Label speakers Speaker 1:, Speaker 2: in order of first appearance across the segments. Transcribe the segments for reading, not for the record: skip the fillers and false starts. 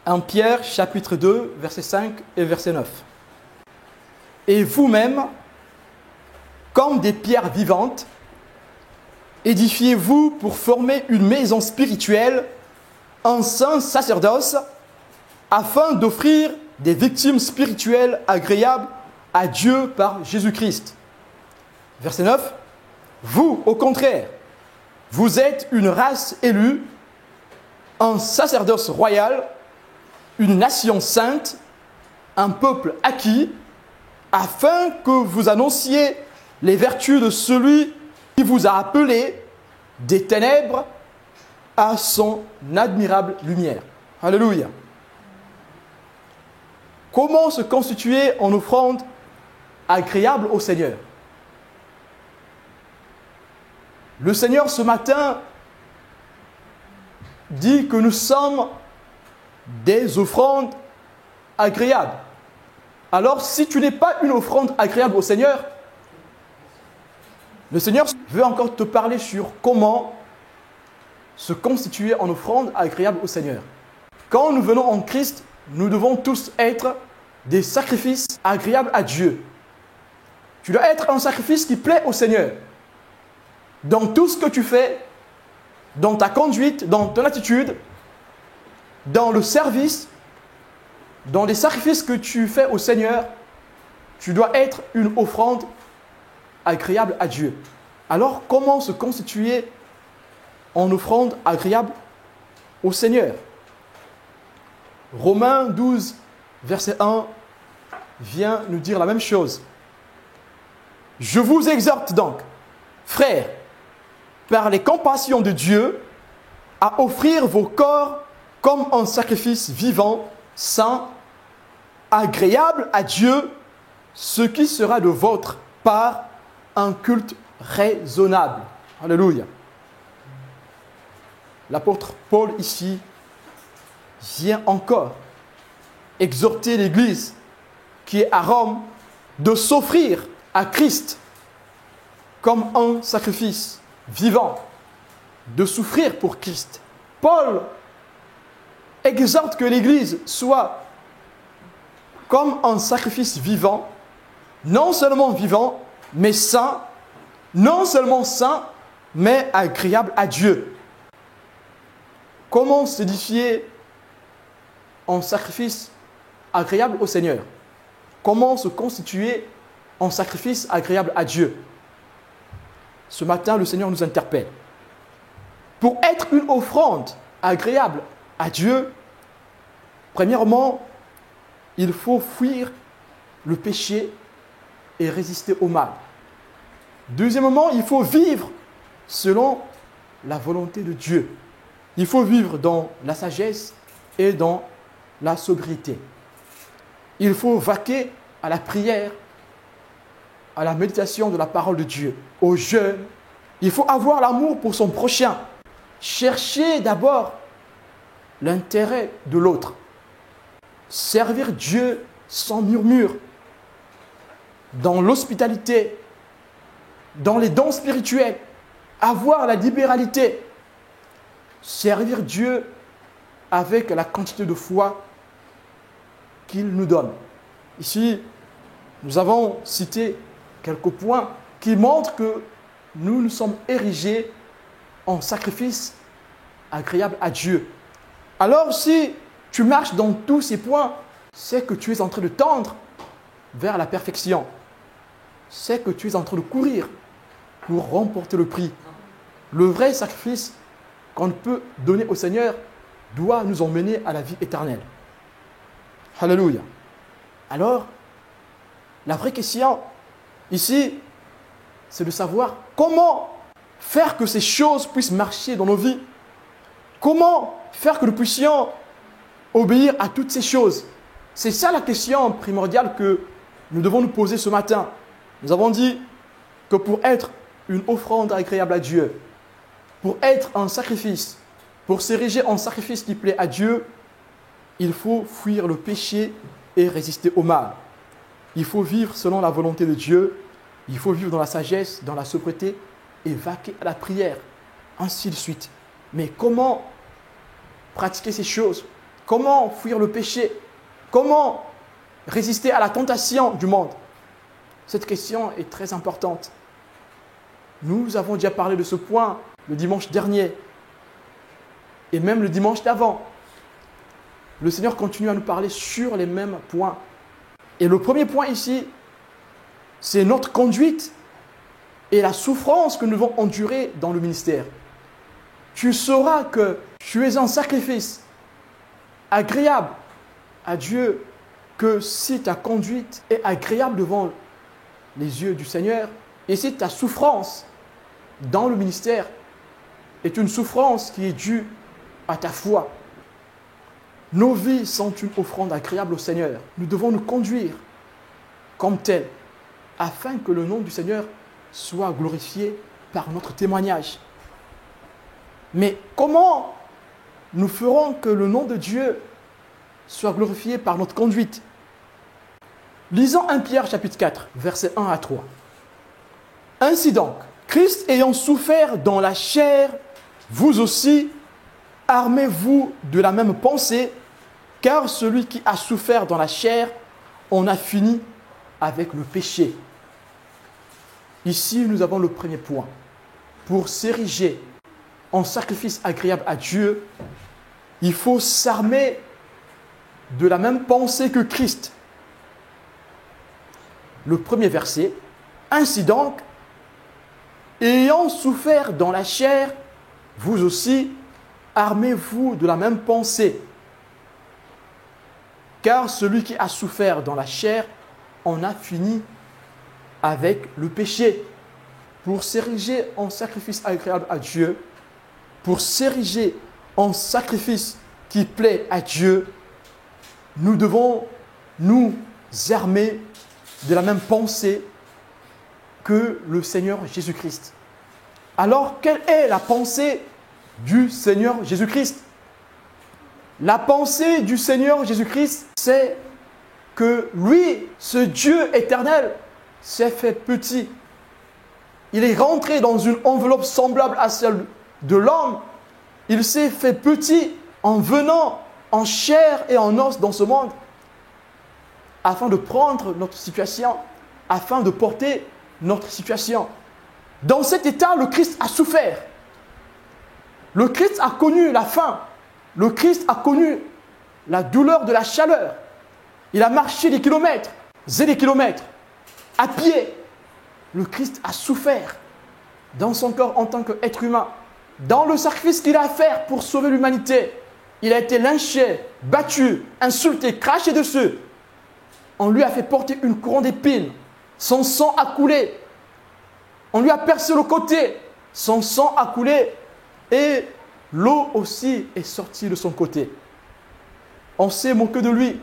Speaker 1: 1 Pierre chapitre 2, verset 5 et verset 9. Et vous-même, comme des pierres vivantes, édifiez-vous pour former une maison spirituelle, un saint sacerdoce, afin d'offrir des victimes spirituelles agréables à Dieu par Jésus-Christ. Verset 9. Vous, au contraire, vous êtes une race élue, un sacerdoce royal, une nation sainte, un peuple acquis, afin que vous annonciez les vertus de celui qui vous a appelé des ténèbres à son admirable lumière. Alléluia. Comment se constituer en offrande agréable au Seigneur? Le Seigneur, ce matin, dit que nous sommes des offrandes agréables. Alors, si tu n'es pas une offrande agréable au Seigneur, le Seigneur veut encore te parler sur comment se constituer en offrande agréable au Seigneur. Quand nous venons en Christ, nous devons tous être des sacrifices agréables à Dieu. Tu dois être un sacrifice qui plaît au Seigneur. Dans tout ce que tu fais, dans ta conduite, dans ton attitude, dans le service, dans les sacrifices que tu fais au Seigneur, tu dois être une offrande agréable à Dieu. Alors, comment se constituer en offrande agréable au Seigneur? Romains 12, verset 1, vient nous dire la même chose. Je vous exhorte donc, frères, par les compassions de Dieu, à offrir vos corps comme un sacrifice vivant, saint, agréable à Dieu, ce qui sera de votre part un culte raisonnable. Alléluia. L'apôtre Paul ici vient encore exhorter l'Église qui est à Rome de s'offrir à Christ comme un sacrifice vivant, de souffrir pour Christ. Paul exhorte que l'Église soit comme un sacrifice vivant, non seulement vivant, mais saint, non seulement saint, mais agréable à Dieu. Comment s'édifier en sacrifice agréable au Seigneur? Comment se constituer en sacrifice agréable à Dieu? Ce matin, le Seigneur nous interpelle. Pour être une offrande agréable à Dieu, premièrement, il faut fuir le péché et résister au mal. Deuxièmement, il faut vivre selon la volonté de Dieu. Il faut vivre dans la sagesse et dans la sobriété. Il faut vaquer à la prière, à la méditation de la parole de Dieu, au jeûne. Il faut avoir l'amour pour son prochain. Chercher d'abord l'intérêt de l'autre. Servir Dieu sans murmure. Dans l'hospitalité, dans les dons spirituels. Avoir la libéralité. Servir Dieu avec la quantité de foi qu'il nous donne. Ici, nous avons cité quelques points qui montrent que nous nous sommes érigés en sacrifice agréable à Dieu. Alors, si tu marches dans tous ces points, c'est que tu es en train de tendre vers la perfection. C'est que tu es en train de courir pour remporter le prix. Le vrai sacrifice qu'on peut donner au Seigneur doit nous emmener à la vie éternelle. Alléluia. Alors, la vraie question ici, c'est de savoir comment faire que ces choses puissent marcher dans nos vies. Comment faire que nous puissions obéir à toutes ces choses. C'est ça la question primordiale que nous devons nous poser ce matin. Nous avons dit que pour être une offrande agréable à Dieu, pour être un sacrifice, pour s'ériger en sacrifice qui plaît à Dieu, il faut fuir le péché et résister au mal. Il faut vivre selon la volonté de Dieu. Il faut vivre dans la sagesse, dans la sobriété et vaquer à la prière, ainsi de suite. Mais comment pratiquer ces choses? Comment fuir le péché? Comment résister à la tentation du monde? Cette question est très importante. Nous avons déjà parlé de ce point le dimanche dernier et même le dimanche d'avant. Le Seigneur continue à nous parler sur les mêmes points. Et le premier point ici, c'est notre conduite et la souffrance que nous devons endurer dans le ministère. Tu sauras que tu es un sacrifice agréable à Dieu, que si ta conduite est agréable devant les yeux du Seigneur, et si ta souffrance dans le ministère est une souffrance qui est due à ta foi. Nos vies sont une offrande agréable au Seigneur. Nous devons nous conduire comme tels, afin que le nom du Seigneur soit glorifié par notre témoignage. Mais comment nous ferons que le nom de Dieu soit glorifié par notre conduite? Lisons 1 Pierre chapitre 4, versets 1 à 3. Ainsi donc, Christ ayant souffert dans la chair, vous aussi, armez-vous de la même pensée, car celui qui a souffert dans la chair en a fini avec le péché. Ici, nous avons le premier point. Pour s'ériger en sacrifice agréable à Dieu, il faut s'armer de la même pensée que Christ. Le premier verset, ainsi donc, ayant souffert dans la chair, vous aussi, armez-vous de la même pensée. Car celui qui a souffert dans la chair en a fini avec le péché. Pour s'ériger en sacrifice agréable à Dieu, pour s'ériger en sacrifice qui plaît à Dieu, nous devons nous armer de la même pensée que le Seigneur Jésus-Christ. Alors, quelle est la pensée du Seigneur Jésus-Christ? La pensée du Seigneur Jésus-Christ, c'est que lui, ce Dieu éternel, s'est fait petit. Il est rentré dans une enveloppe semblable à celle de l'homme. Il s'est fait petit en venant en chair et en os dans ce monde afin de prendre notre situation, afin de porter notre situation. Dans cet état, le Christ a souffert. Le Christ a connu la faim. Le Christ a connu la douleur de la chaleur. Il a marché des kilomètres et des kilomètres à pied. Le Christ a souffert dans son corps en tant qu'être humain. Dans le sacrifice qu'il a à faire pour sauver l'humanité, il a été lynché, battu, insulté, craché dessus. On lui a fait porter une couronne d'épines. Son sang a coulé. On lui a percé le côté. Son sang a coulé. Et l'eau aussi est sortie de son côté. On s'est moqué de lui.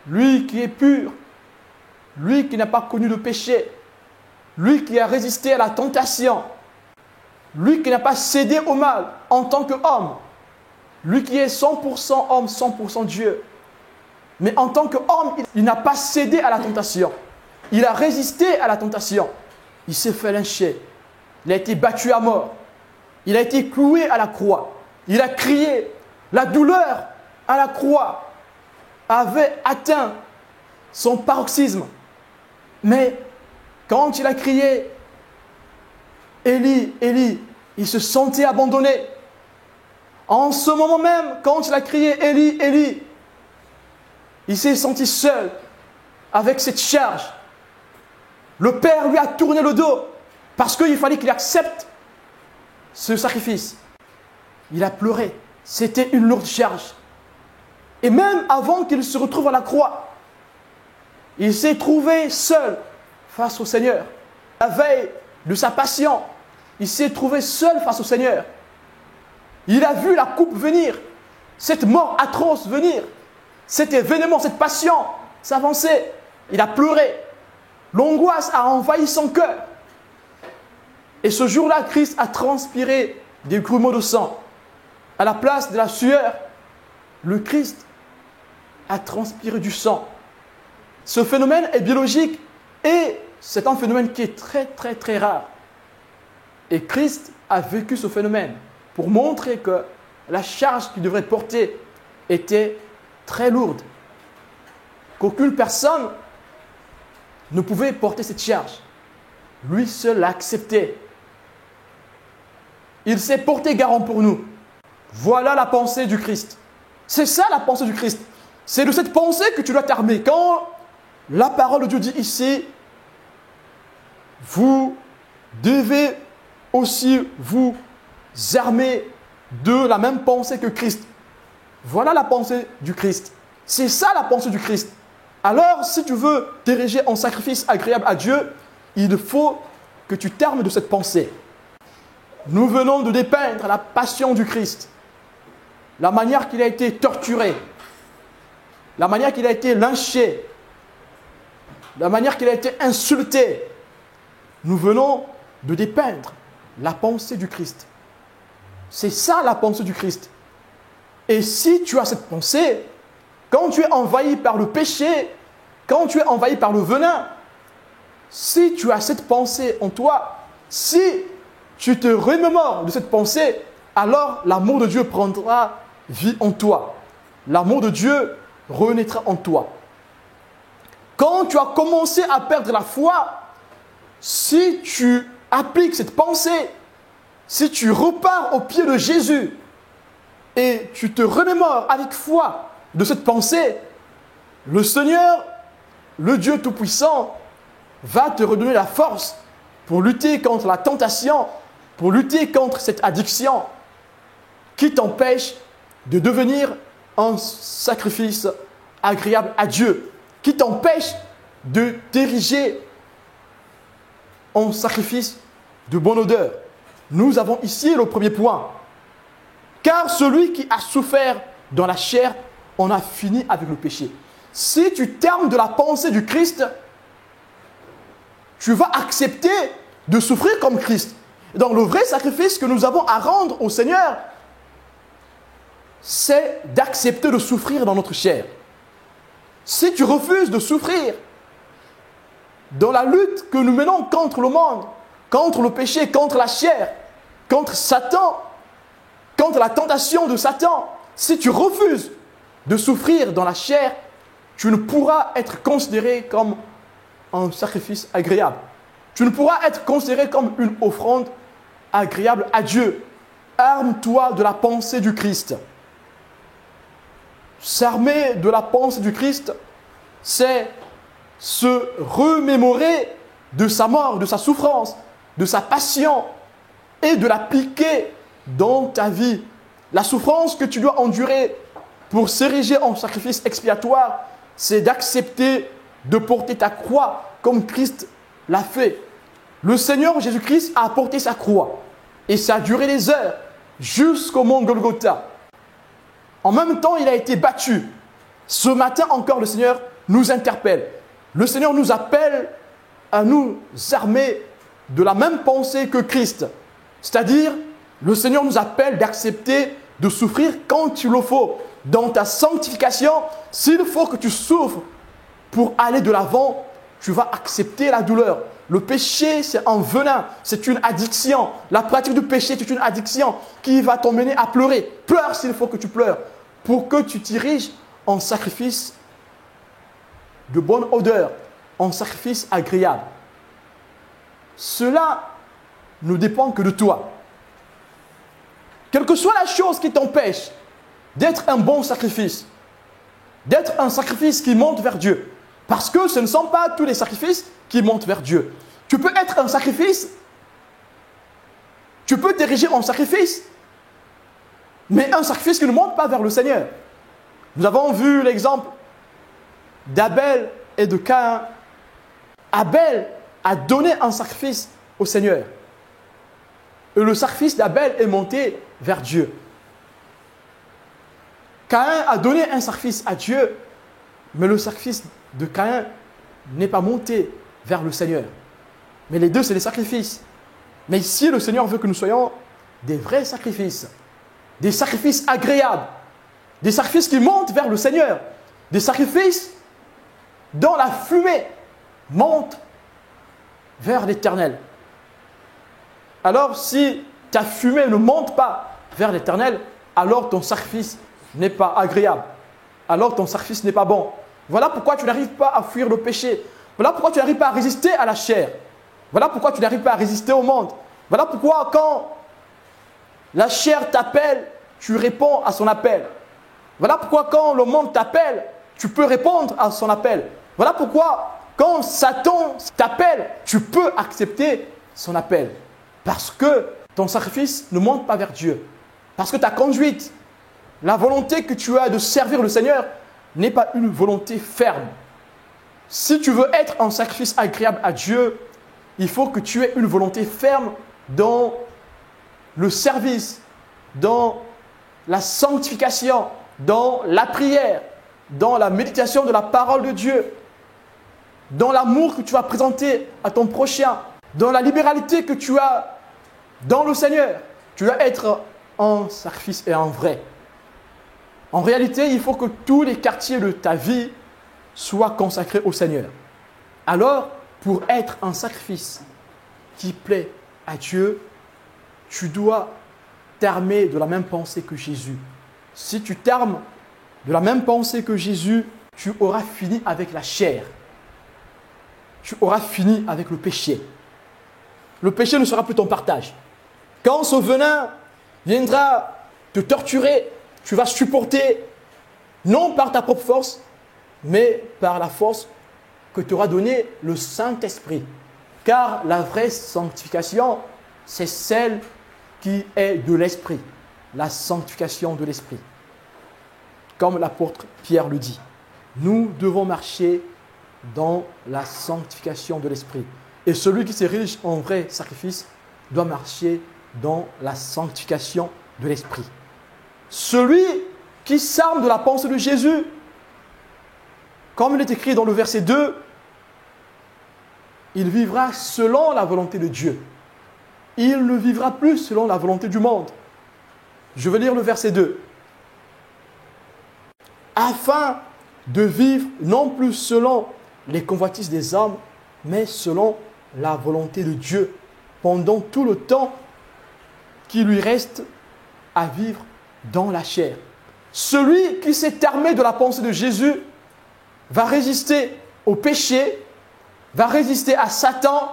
Speaker 1: Lui qui est pur. Lui qui n'a pas connu de péché. Lui qui a résisté à la tentation. Lui qui n'a pas cédé au mal en tant qu'homme. Lui qui est 100% homme, 100% Dieu. Mais en tant qu'homme, il n'a pas cédé à la tentation. Il a résisté à la tentation. Il s'est fait lyncher. Il a été battu à mort. Il a été cloué à la croix. Il a crié. La douleur à la croix avait atteint son paroxysme. Mais quand il a crié « Élie, Élie », il se sentait abandonné. En ce moment même, quand il a crié « Élie, Élie », il s'est senti seul avec cette charge. Le Père lui a tourné le dos parce qu'il fallait qu'il accepte ce sacrifice. Il a pleuré. C'était une lourde charge. Et même avant qu'il se retrouve à la croix, il s'est trouvé seul face au Seigneur. La veille de sa passion, il s'est trouvé seul face au Seigneur. Il a vu la coupe venir, cette mort atroce venir, cet événement, cette passion s'avancer. Il a pleuré. L'angoisse a envahi son cœur. Et ce jour-là, Christ a transpiré des grumeaux de sang. À la place de la sueur, le Christ a transpiré du sang. Ce phénomène est biologique et c'est un phénomène qui est très très très rare. Et Christ a vécu ce phénomène pour montrer que la charge qu'il devrait porter était très lourde, qu'aucune personne ne pouvait porter cette charge. Lui seul l'a accepté. Il s'est porté garant pour nous. Voilà la pensée du Christ. C'est ça la pensée du Christ. C'est de cette pensée que tu dois t'armer. Quand la parole de Dieu dit ici, vous devez aussi vous armer de la même pensée que Christ. Voilà la pensée du Christ. C'est ça la pensée du Christ. Alors, si tu veux t'ériger en sacrifice agréable à Dieu, il faut que tu t'armes de cette pensée. Nous venons de dépeindre la passion du Christ, la manière qu'il a été torturé, la manière qu'il a été lynché, la manière qu'il a été insulté. Nous venons de dépeindre la pensée du Christ. C'est ça la pensée du Christ. Et si tu as cette pensée, quand tu es envahi par le péché, quand tu es envahi par le venin, si tu as cette pensée en toi, si tu te remémores de cette pensée, alors l'amour de Dieu prendra vie en toi. L'amour de Dieu renaîtra en toi. Quand tu as commencé à perdre la foi, si tu appliques cette pensée, si tu repars au pied de Jésus et tu te remémores avec foi de cette pensée, le Seigneur, le Dieu Tout-Puissant, va te redonner la force pour lutter contre la tentation, pour lutter contre cette addiction qui t'empêche de devenir un sacrifice agréable à Dieu, qui t'empêche de t'ériger en sacrifice de bonne odeur. Nous avons ici le premier point. Car celui qui a souffert dans la chair en a fini avec le péché. Si tu t'armes de la pensée du Christ, tu vas accepter de souffrir comme Christ. Donc le vrai sacrifice que nous avons à rendre au Seigneur, c'est d'accepter de souffrir dans notre chair. Si tu refuses de souffrir dans la lutte que nous menons contre le monde, contre le péché, contre la chair, contre Satan, contre la tentation de Satan, si tu refuses de souffrir dans la chair, tu ne pourras être considéré comme un sacrifice agréable. Tu ne pourras être considéré comme une offrande agréable à Dieu. Arme-toi de la pensée du Christ. S'armer de la pensée du Christ, c'est se remémorer de sa mort, de sa souffrance, de sa passion et de l'appliquer dans ta vie. La souffrance que tu dois endurer pour s'ériger en sacrifice expiatoire, c'est d'accepter de porter ta croix comme Christ l'a fait. Le Seigneur Jésus-Christ a porté sa croix et ça a duré des heures jusqu'au mont Golgotha. En même temps, il a été battu. Ce matin encore, le Seigneur nous interpelle. Le Seigneur nous appelle à nous armer de la même pensée que Christ. C'est-à-dire, le Seigneur nous appelle d'accepter de souffrir quand il le faut. Dans ta sanctification, s'il faut que tu souffres pour aller de l'avant, tu vas accepter la douleur. Le péché, c'est un venin, c'est une addiction. La pratique du péché, c'est une addiction qui va t'emmener à pleurer. Pleure s'il faut que tu pleures pour que tu t'ériges en sacrifice de bonne odeur, en sacrifice agréable. Cela ne dépend que de toi. Quelle que soit la chose qui t'empêche d'être un bon sacrifice, d'être un sacrifice qui monte vers Dieu, parce que ce ne sont pas tous les sacrifices qui montent vers Dieu. Tu peux être un sacrifice, tu peux t'ériger en sacrifice, mais un sacrifice qui ne monte pas vers le Seigneur. Nous avons vu l'exemple d'Abel et de Caïn. Abel a donné un sacrifice au Seigneur. Et le sacrifice d'Abel est monté vers Dieu. Caïn a donné un sacrifice à Dieu, mais le sacrifice de Caïn n'est pas monté vers le Seigneur. Mais les deux, c'est des sacrifices. Mais ici, le Seigneur veut que nous soyons des vrais sacrifices. Des sacrifices agréables. Des sacrifices qui montent vers le Seigneur. Des sacrifices dont la fumée monte vers l'Éternel. Alors, si ta fumée ne monte pas vers l'Éternel, alors ton sacrifice n'est pas agréable, alors ton sacrifice n'est pas bon. Voilà pourquoi tu n'arrives pas à fuir le péché. Voilà pourquoi tu n'arrives pas à résister à la chair. Voilà pourquoi tu n'arrives pas à résister au monde. Voilà pourquoi quand la chair t'appelle, tu réponds à son appel. Voilà pourquoi quand le monde t'appelle, tu peux répondre à son appel. Voilà pourquoi quand Satan t'appelle, tu peux accepter son appel. Parce que ton sacrifice ne monte pas vers Dieu. Parce que ta conduite, la volonté que tu as de servir le Seigneur n'est pas une volonté ferme. Si tu veux être un sacrifice agréable à Dieu, il faut que tu aies une volonté ferme dans le service, dans la sanctification, dans la prière, dans la méditation de la parole de Dieu, dans l'amour que tu vas présenter à ton prochain, dans la libéralité que tu as dans le Seigneur. Tu dois être un sacrifice et un vrai. En réalité, il faut que tous les quartiers de ta vie soient consacrés au Seigneur. Alors, pour être un sacrifice qui plaît à Dieu, tu dois t'armer de la même pensée que Jésus. Si tu t'armes de la même pensée que Jésus, tu auras fini avec la chair. Tu auras fini avec le péché. Le péché ne sera plus ton partage. Quand ce venin viendra te torturer, tu vas supporter, non par ta propre force, mais par la force que t'aura donné le Saint-Esprit. Car la vraie sanctification, c'est celle qui est de l'Esprit. La sanctification de l'Esprit. Comme l'apôtre Pierre le dit, nous devons marcher dans la sanctification de l'Esprit. Et celui qui s'érige en vrai sacrifice doit marcher dans la sanctification de l'Esprit. Celui qui s'arme de la pensée de Jésus, comme il est écrit dans le verset 2, il vivra selon la volonté de Dieu. Il ne vivra plus selon la volonté du monde. Je vais lire le verset 2. Afin de vivre non plus selon les convoitises des hommes, mais selon la volonté de Dieu, pendant tout le temps qui lui reste à vivre dans la chair. Celui qui s'est armé de la pensée de Jésus va résister au péché, va résister à Satan,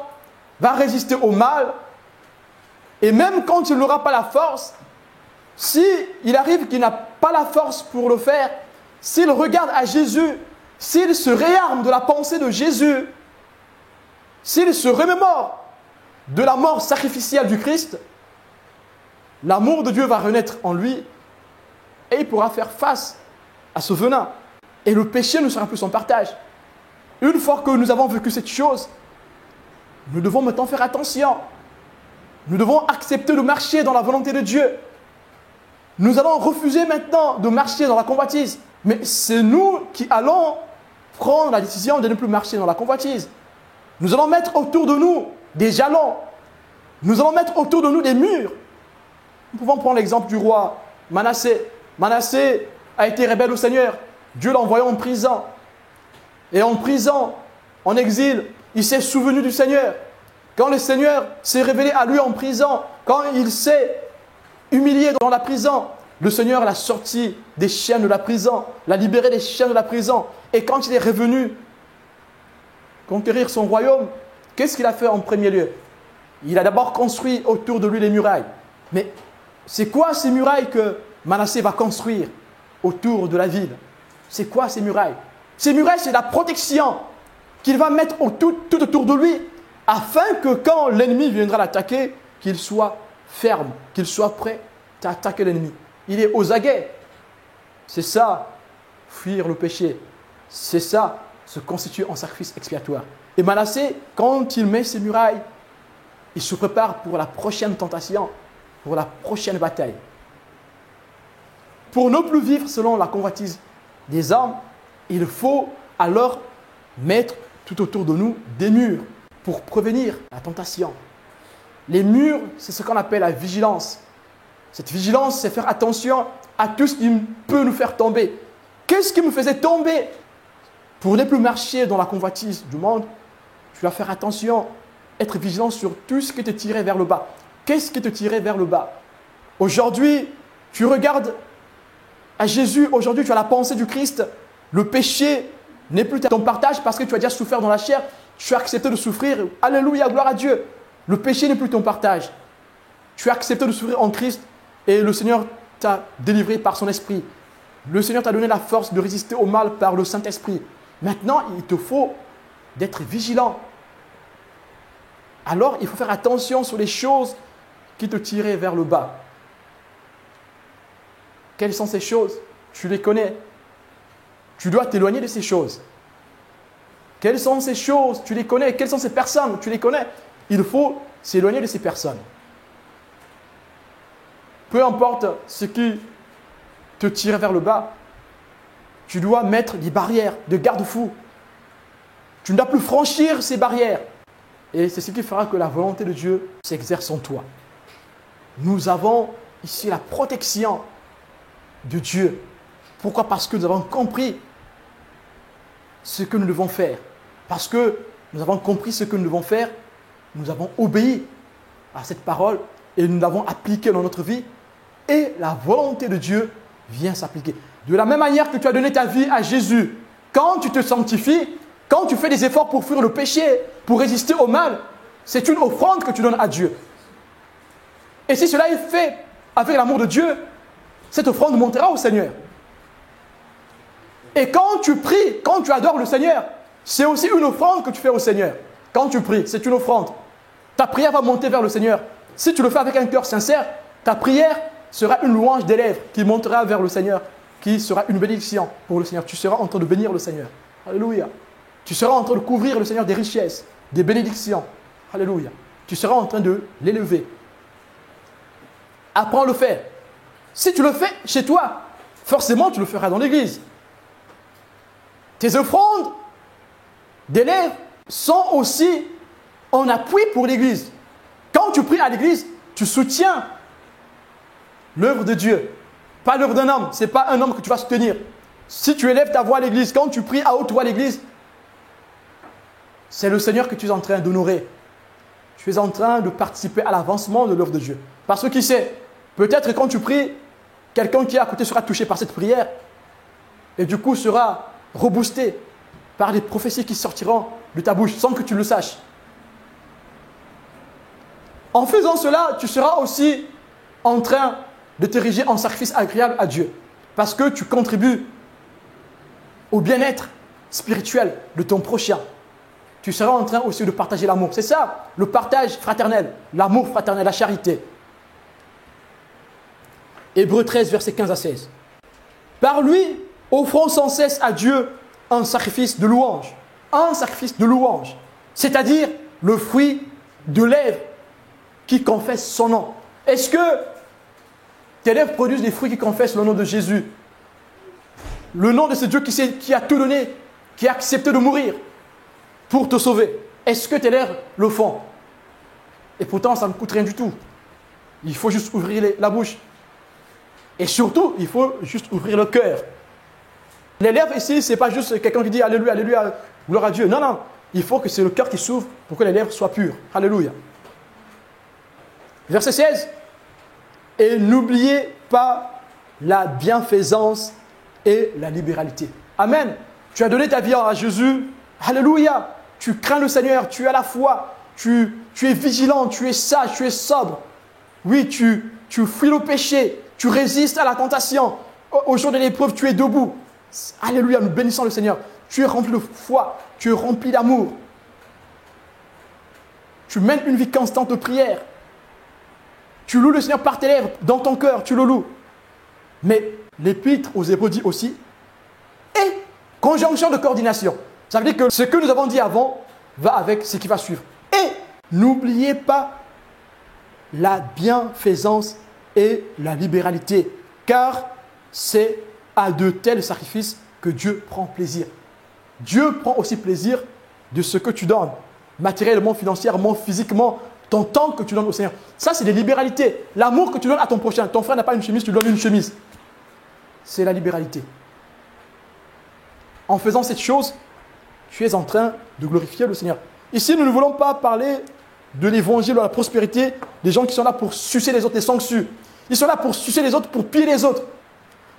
Speaker 1: va résister au mal. Et même quand il n'aura pas la force, s'il arrive qu'il n'a pas la force pour le faire, s'il regarde à Jésus, s'il se réarme de la pensée de Jésus, s'il se remémore de la mort sacrificielle du Christ, l'amour de Dieu va renaître en lui et il pourra faire face à ce venin. Et le péché ne sera plus son partage. Une fois que nous avons vécu cette chose, nous devons maintenant faire attention. Nous devons accepter de marcher dans la volonté de Dieu. Nous allons refuser maintenant de marcher dans la convoitise. Mais c'est nous qui allons prendre la décision de ne plus marcher dans la convoitise. Nous allons mettre autour de nous des jalons. Nous allons mettre autour de nous des murs. Nous pouvons prendre l'exemple du roi Manassé. Manassé a été rebelle au Seigneur. Dieu l'a envoyé en prison. Et en prison, en exil, il s'est souvenu du Seigneur. Quand le Seigneur s'est révélé à lui en prison, quand il s'est humilié dans la prison, le Seigneur l'a sorti des chaînes de la prison, l'a libéré des chaînes de la prison. Et quand il est revenu conquérir son royaume, qu'est-ce qu'il a fait en premier lieu? Il a d'abord construit autour de lui les murailles. Mais c'est quoi ces murailles que Manassé va construire autour de la ville? C'est quoi ces murailles? Ces murailles, c'est la protection qu'il va mettre tout autour de lui, afin que quand l'ennemi viendra l'attaquer, qu'il soit ferme, qu'il soit prêt à attaquer l'ennemi. Il est aux aguets. C'est ça, fuir le péché. C'est ça, se constituer en sacrifice expiatoire. Et Manassé, quand il met ses murailles, il se prépare pour la prochaine tentation, pour la prochaine bataille. Pour ne plus vivre selon la convoitise des hommes, il faut alors mettre tout autour de nous des murs pour prévenir la tentation. Les murs, c'est ce qu'on appelle la vigilance. Cette vigilance, c'est faire attention à tout ce qui peut nous faire tomber. Qu'est-ce qui me faisait tomber? Pour ne plus marcher dans la convoitise du monde, tu dois faire attention, être vigilant sur tout ce qui te tirait vers le bas. Qu'est-ce qui te tirait vers le bas? Aujourd'hui, tu regardes à Jésus, aujourd'hui tu as la pensée du Christ, le péché n'est plus ton partage parce que tu as déjà souffert dans la chair, tu as accepté de souffrir, alléluia, gloire à Dieu. Le péché n'est plus ton partage. Tu as accepté de souffrir en Christ et le Seigneur t'a délivré par son esprit. Le Seigneur t'a donné la force de résister au mal par le Saint-Esprit. Maintenant, il te faut d'être vigilant. Alors, il faut faire attention sur les choses qui te tiraient vers le bas. Quelles sont ces choses? Tu les connais. Tu dois t'éloigner de ces choses. Quelles sont ces choses? Tu les connais. Quelles sont ces personnes? Tu les connais. Il faut s'éloigner de ces personnes. Peu importe ce qui te tire vers le bas, tu dois mettre des barrières, des garde-fous. Tu ne dois plus franchir ces barrières. Et c'est ce qui fera que la volonté de Dieu s'exerce en toi. Nous avons ici la protection de Dieu. Pourquoi? Parce que nous avons compris ce que nous devons faire. Parce que nous avons compris ce que nous devons faire, nous avons obéi à cette parole et nous l'avons appliquée dans notre vie. Et la volonté de Dieu vient s'appliquer. De la même manière que tu as donné ta vie à Jésus, quand tu te sanctifies, quand tu fais des efforts pour fuir le péché, pour résister au mal, c'est une offrande que tu donnes à Dieu. Et si cela est fait avec l'amour de Dieu, cette offrande montera au Seigneur. Et quand tu pries, quand tu adores le Seigneur, c'est aussi une offrande que tu fais au Seigneur. Quand tu pries, c'est une offrande. Ta prière va monter vers le Seigneur. Si tu le fais avec un cœur sincère, ta prière sera une louange des lèvres qui montera vers le Seigneur, qui sera une bénédiction pour le Seigneur. Tu seras en train de bénir le Seigneur. Alléluia. Tu seras en train de couvrir le Seigneur des richesses, des bénédictions. Alléluia. Tu seras en train de l'élever. Apprends à le faire. Si tu le fais chez toi, forcément tu le feras dans l'église. Tes offrandes des lèvres sont aussi en appui pour l'église. Quand tu pries à l'église, tu soutiens l'œuvre de Dieu, pas l'œuvre d'un homme. Ce n'est pas un homme que tu vas soutenir. Si tu élèves ta voix à l'église, quand tu pries à haute voix à l'église, c'est le Seigneur que tu es en train d'honorer. Tu es en train de participer à l'avancement de l'œuvre de Dieu. Parce que qui sait, peut-être quand tu pries, quelqu'un qui est à côté sera touché par cette prière et du coup sera reboosté par des prophéties qui sortiront de ta bouche sans que tu le saches. En faisant cela, tu seras aussi en train de t'ériger en sacrifice agréable à Dieu parce que tu contribues au bien-être spirituel de ton prochain. Tu seras en train aussi de partager l'amour. C'est ça, le partage fraternel, l'amour fraternel, la charité. Hébreux 13, versets 15 à 16. Par lui, offrons sans cesse à Dieu un sacrifice de louange. Un sacrifice de louange. C'est-à-dire le fruit de lèvres qui confessent son nom. Est-ce que tes lèvres produisent des fruits qui confessent le nom de Jésus? Le nom de ce Dieu qui a tout donné, qui a accepté de mourir pour te sauver. Est-ce que tes lèvres le font? Et pourtant, ça ne coûte rien du tout. Il faut juste ouvrir la bouche. Et surtout, il faut juste ouvrir le cœur. Les lèvres ici, ce n'est pas juste quelqu'un qui dit Alléluia, Alléluia, gloire à Dieu. Non, non. Il faut que c'est le cœur qui s'ouvre pour que les lèvres soient pures. Alléluia. Verset 16. Et n'oubliez pas la bienfaisance et la libéralité. Amen. Tu as donné ta vie à Jésus. Alléluia. Tu crains le Seigneur, tu as la foi, tu es vigilant, tu es sage, tu es sobre. Oui, tu fuis le péché, tu résistes à la tentation. Au jour de l'épreuve, tu es debout. Alléluia, nous bénissons le Seigneur. Tu es rempli de foi, tu es rempli d'amour. Tu mènes une vie constante de prière. Tu loues le Seigneur par tes lèvres, dans ton cœur, tu le loues. Mais l'Épître aux Hébreux dit aussi, et conjonction de coordination. Ça veut dire que ce que nous avons dit avant va avec ce qui va suivre. Et n'oubliez pas la bienfaisance et la libéralité, car c'est à de tels sacrifices que Dieu prend plaisir. Dieu prend aussi plaisir de ce que tu donnes, matériellement, financièrement, physiquement, ton temps que tu donnes au Seigneur. Ça, c'est des libéralités. L'amour que tu donnes à ton prochain. Ton frère n'a pas une chemise, tu lui donnes une chemise. C'est la libéralité. En faisant cette chose, tu es en train de glorifier le Seigneur. Ici, nous ne voulons pas parler de l'évangile de la prospérité, des gens qui sont là pour sucer les autres, les sangues-sus. Ils sont là pour sucer les autres, pour piller les autres.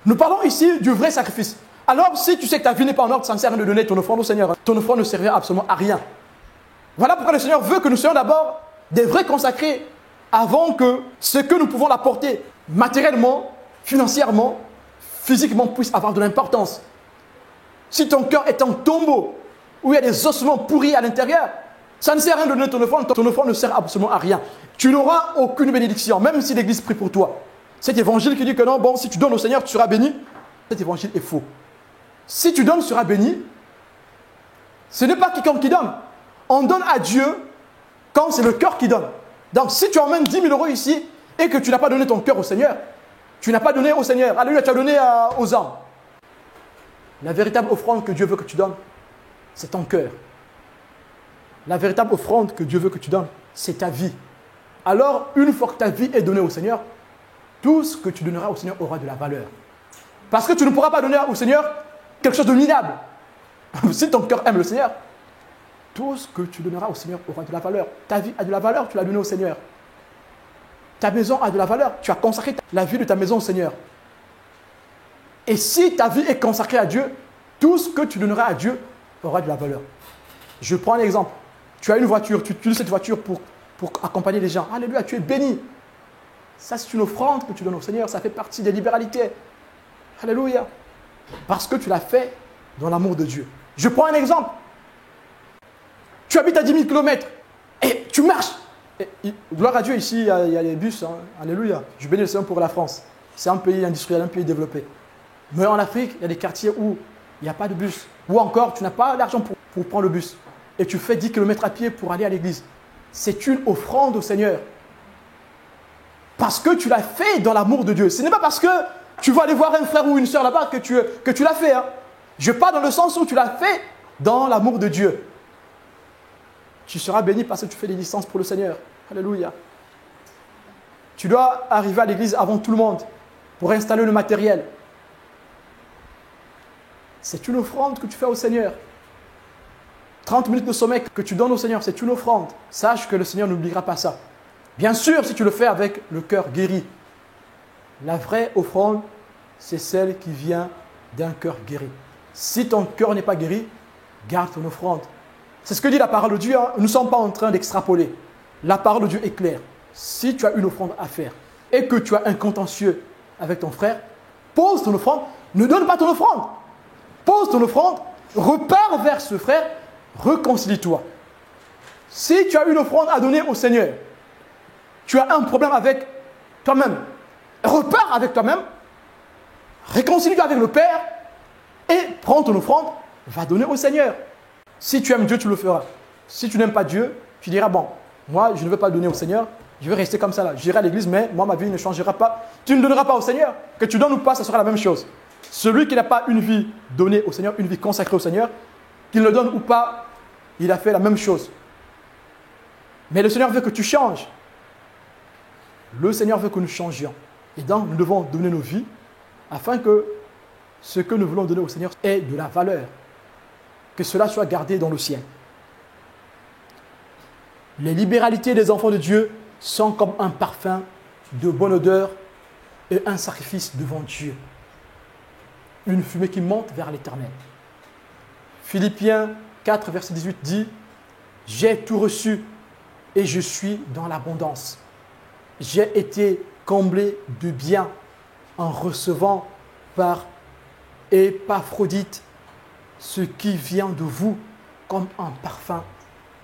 Speaker 1: Nous parlons ici du vrai sacrifice. Alors, si tu sais que ta vie n'est pas en ordre, ça ne sert à rien de donner ton offrande au Seigneur. Ton offrande ne servira absolument à rien. Voilà pourquoi le Seigneur veut que nous soyons d'abord des vrais consacrés avant que ce que nous pouvons apporter matériellement, financièrement, physiquement puisse avoir de l'importance. Si ton cœur est un tombeau où il y a des ossements pourris à l'intérieur, ça ne sert à rien de donner ton offrande ne sert absolument à rien. Tu n'auras aucune bénédiction, même si l'Église prie pour toi. Cet évangile qui dit que non, bon, si tu donnes au Seigneur, tu seras béni, cet évangile est faux. Si tu donnes, tu seras béni. Ce n'est pas quiconque qui donne. On donne à Dieu quand c'est le cœur qui donne. Donc, si tu emmènes 10 000 euros ici et que tu n'as pas donné ton cœur au Seigneur, tu n'as pas donné au Seigneur. Alléluia, tu as donné aux hommes. La véritable offrande que Dieu veut que tu donnes, c'est ton cœur. La véritable offrande que Dieu veut que tu donnes, c'est ta vie. Alors, une fois que ta vie est donnée au Seigneur, tout ce que tu donneras au Seigneur aura de la valeur. Parce que tu ne pourras pas donner au Seigneur quelque chose de minable. Si ton cœur aime le Seigneur, tout ce que tu donneras au Seigneur aura de la valeur. Ta vie a de la valeur, tu l'as donnée au Seigneur. Ta maison a de la valeur, tu as consacré la vie de ta maison au Seigneur. Et si ta vie est consacrée à Dieu, tout ce que tu donneras à Dieu aura de la valeur. Je prends un exemple. Tu as une voiture, tu utilises cette voiture pour accompagner les gens. Alléluia, tu es béni. Ça, c'est une offrande que tu donnes au Seigneur. Ça fait partie des libéralités. Alléluia. Parce que tu l'as fait dans l'amour de Dieu. Je prends un exemple. Tu habites à 10 000 km et tu marches. Et, gloire à Dieu, ici, il y a les bus. Hein. Alléluia. Je bénis le Seigneur pour la France. C'est un pays industriel, un pays développé. Mais en Afrique, il y a des quartiers où il n'y a pas de bus. Ou encore, tu n'as pas l'argent pour prendre le bus. Et tu fais 10 km à pied pour aller à l'église. C'est une offrande au Seigneur. Parce que tu l'as fait dans l'amour de Dieu. Ce n'est pas parce que tu vas aller voir un frère ou une soeur là-bas que tu l'as fait. Hein. Je parle dans le sens où tu l'as fait dans l'amour de Dieu. Tu seras béni parce que tu fais des licences pour le Seigneur. Alléluia. Tu dois arriver à l'église avant tout le monde pour installer le matériel. C'est une offrande que tu fais au Seigneur. 30 minutes de sommeil que tu donnes au Seigneur, c'est une offrande. Sache que le Seigneur n'oubliera pas ça. Bien sûr, si tu le fais avec le cœur guéri. La vraie offrande, c'est celle qui vient d'un cœur guéri. Si ton cœur n'est pas guéri, garde ton offrande. C'est ce que dit la parole de Dieu. Hein. Nous ne sommes pas en train d'extrapoler. La parole de Dieu est claire. Si tu as une offrande à faire et que tu as un contentieux avec ton frère, pose ton offrande. Ne donne pas ton offrande. Pose ton offrande, repars vers ce frère, réconcilie-toi. Si tu as une offrande à donner au Seigneur, tu as un problème avec toi-même, repars avec toi-même, réconcilie-toi avec le Père et prends ton offrande, va donner au Seigneur. Si tu aimes Dieu, tu le feras. Si tu n'aimes pas Dieu, tu diras, bon, moi, je ne veux pas donner au Seigneur, je vais rester comme ça là. J'irai à l'église, mais moi, ma vie ne changera pas. Tu ne donneras pas au Seigneur. Que tu donnes ou pas, ça sera la même chose. Celui qui n'a pas une vie donnée au Seigneur, une vie consacrée au Seigneur, qu'il le donne ou pas, il a fait la même chose. Mais le Seigneur veut que tu changes. Le Seigneur veut que nous changions. Et donc, nous devons donner nos vies afin que ce que nous voulons donner au Seigneur ait de la valeur. Que cela soit gardé dans le ciel. Les libéralités des enfants de Dieu sont comme un parfum de bonne odeur et un sacrifice devant Dieu. Une fumée qui monte vers l'Éternel. Philippiens 4, verset 18 dit « J'ai tout reçu et je suis dans l'abondance. J'ai été comblé de bien en recevant par Épaphrodite ce qui vient de vous comme un parfum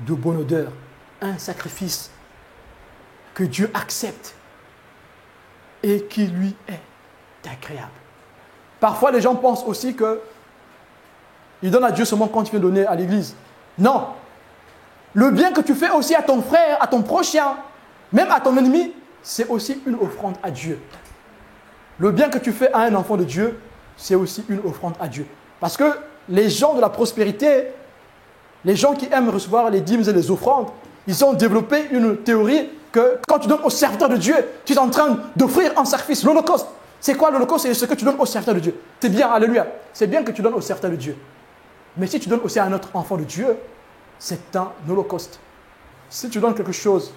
Speaker 1: de bonne odeur, un sacrifice que Dieu accepte et qui lui est agréable. » Parfois, les gens pensent aussi qu'ils donnent à Dieu seulement quand il vient donner à l'église. Non. Le bien que tu fais aussi à ton frère, à ton prochain, même à ton ennemi, c'est aussi une offrande à Dieu. Le bien que tu fais à un enfant de Dieu, c'est aussi une offrande à Dieu. Parce que les gens de la prospérité, les gens qui aiment recevoir les dîmes et les offrandes, ils ont développé une théorie que quand tu donnes au serviteur de Dieu, tu es en train d'offrir un sacrifice, l'Holocauste. C'est quoi l'Holocauste? C'est ce que tu donnes au serviteur de Dieu. C'est bien, alléluia. C'est bien que tu donnes au serviteur de Dieu. Mais si tu donnes aussi à un autre enfant de Dieu, c'est un holocauste. Si tu donnes quelque chose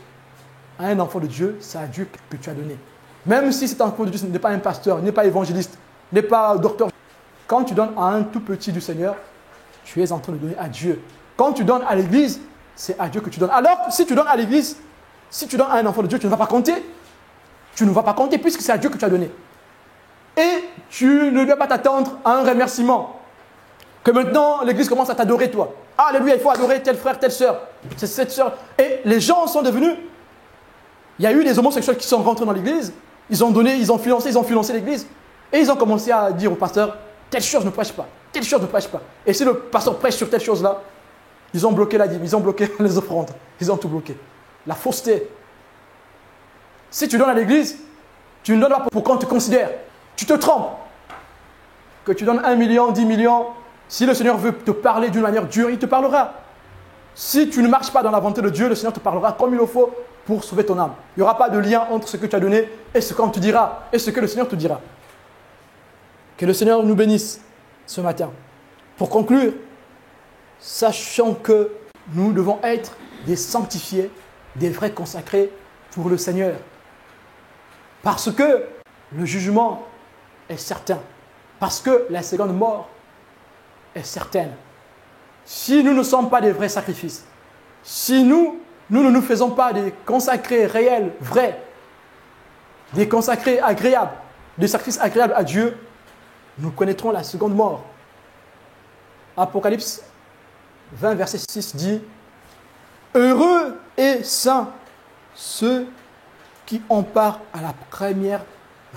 Speaker 1: à un enfant de Dieu, c'est à Dieu que tu as donné. Même si cet enfant de Dieu n'est pas un pasteur, n'est pas évangéliste, n'est pas docteur. Quand tu donnes à un tout petit du Seigneur, tu es en train de donner à Dieu. Quand tu donnes à l'église, c'est à Dieu que tu donnes. Alors, si tu donnes à l'église, si tu donnes à un enfant de Dieu, tu ne vas pas compter. Tu ne vas pas compter puisque c'est à Dieu que tu as donné. Et tu ne dois pas t'attendre à un remerciement. Que maintenant, l'église commence à t'adorer, toi. Alléluia, il faut adorer tel frère, telle sœur. C'est cette sœur. Et les gens sont devenus... Il y a eu des homosexuels qui sont rentrés dans l'église. Ils ont donné, ils ont financé l'église. Et ils ont commencé à dire au pasteur, telle chose ne prêche pas, telle chose ne prêche pas. Et si le pasteur prêche sur telle chose-là, ils ont bloqué la dîme, ils ont bloqué les offrandes, ils ont tout bloqué. La fausseté. Si tu donnes à l'église, tu ne donnes pas pour qu'on te considère. Tu te trompes. Que tu donnes 1 million, 10 millions, si le Seigneur veut te parler d'une manière dure, il te parlera. Si tu ne marches pas dans la volonté de Dieu, le Seigneur te parlera comme il le faut pour sauver ton âme. Il n'y aura pas de lien entre ce que tu as donné et ce qu'on te dira, et ce que le Seigneur te dira. Que le Seigneur nous bénisse ce matin. Pour conclure, sachant que nous devons être des sanctifiés, des vrais consacrés pour le Seigneur. Parce que le jugement est certain. Parce que la seconde mort est certaine. Si nous ne sommes pas des vrais sacrifices, si nous ne nous faisons pas des consacrés réels, vrais, des consacrés agréables, des sacrifices agréables à Dieu, nous connaîtrons la seconde mort. Apocalypse 20, verset 6 dit « Heureux et saints ceux qui ont part à la première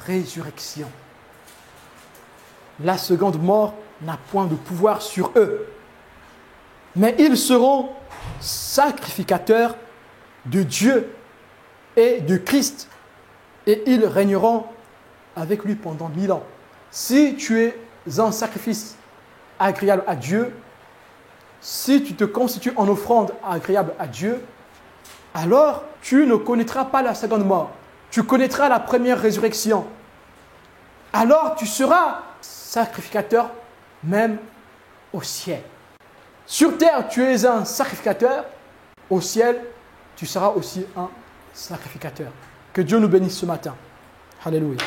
Speaker 1: résurrection. » La seconde mort n'a point de pouvoir sur eux. Mais ils seront sacrificateurs de Dieu et de Christ. Et ils régneront avec lui pendant 1000 ans. Si tu es un sacrifice agréable à Dieu, si tu te constitues en offrande agréable à Dieu, alors tu ne connaîtras pas la seconde mort. Tu connaîtras la première résurrection. Alors tu seras sacrificateur même au ciel. Sur terre, tu es un sacrificateur. Au ciel, tu seras aussi un sacrificateur. Que Dieu nous bénisse ce matin. Alléluia.